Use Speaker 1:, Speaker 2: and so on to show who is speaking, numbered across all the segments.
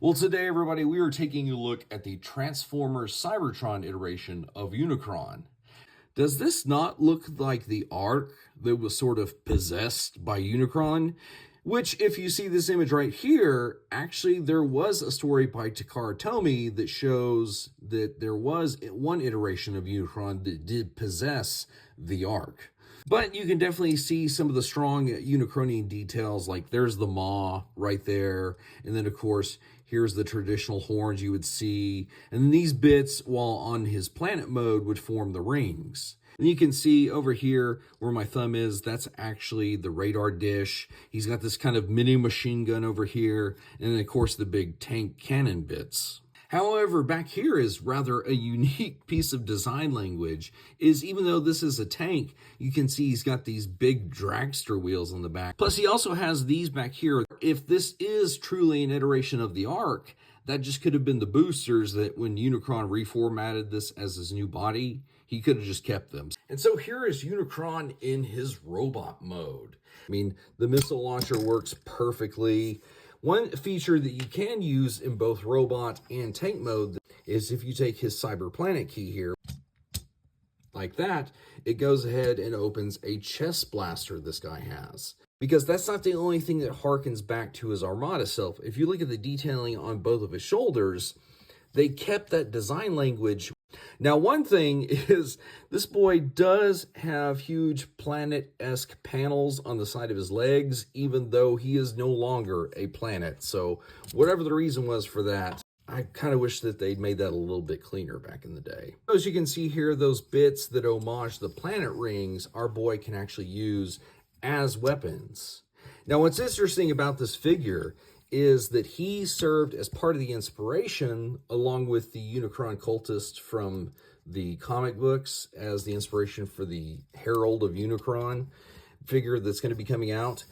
Speaker 1: Well, today, everybody, we are taking a look at the Transformers Cybertron iteration of Unicron. Does this not look like the Ark that was sort of possessed by Unicron? Which, if you see this image right here, actually there was a story by Takara Tomy that shows that there was one iteration of Unicron that did possess the Ark. But you can definitely see some of the strong Unicronian details, like there's the maw right there, and then of course here's the traditional horns you would see, and these bits, while on his planet mode, would form the rings. And you can see over here where my thumb is, that's actually the radar dish. He's got this kind of mini machine gun over here, and then of course the big tank cannon bits. However, back here is rather a unique piece of design language, is even though this is a tank, you can see he's got these big dragster wheels on the back. Plus, he also has these back here. If this is truly an iteration of the Ark, that just could have been the boosters that when Unicron reformatted this as his new body, he could have just kept them. And so here is Unicron in his robot mode. I mean, the missile launcher works perfectly. One feature that you can use in both robot and tank mode is if you take his Cyber Planet key here, like that, it goes ahead and opens a chest blaster this guy has. Because that's not the only thing that harkens back to his Armada self. If you look at the detailing on both of his shoulders, they kept that design language. Now, one thing is this boy does have huge planet-esque panels on the side of his legs, even though he is no longer a planet. So whatever the reason was for that, I kind of wish that they'd made that a little bit cleaner back in the day. As you can see here, those bits that homage the planet rings, our boy can actually use as weapons. Now, what's interesting about this figure is that he served as part of the inspiration, along with the Unicron cultist from the comic books, as the inspiration for the Herald of Unicron figure that's going to be coming out.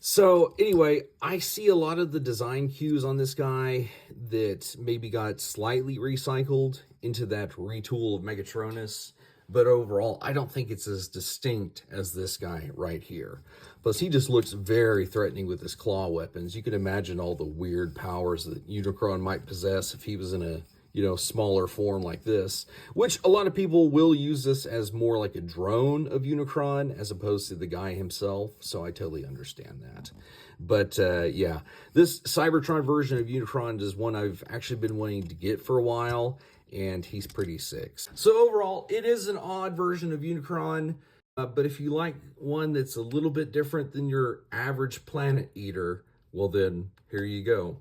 Speaker 1: So anyway, I see a lot of the design cues on this guy that maybe got slightly recycled into that retool of Megatronus. But overall, I don't think it's as distinct as this guy right here. Plus, he just looks very threatening with his claw weapons. You can imagine all the weird powers that Unicron might possess if he was in a, smaller form like this. Which a lot of people will use this as more like a drone of Unicron as opposed to the guy himself. So I totally understand that. But yeah, this Cybertron version of Unicron is one I've actually been wanting to get for a while. And he's pretty sick. So overall, it is an odd version of Unicron, but if you like one that's a little bit different than your average planet eater, well then, here you go.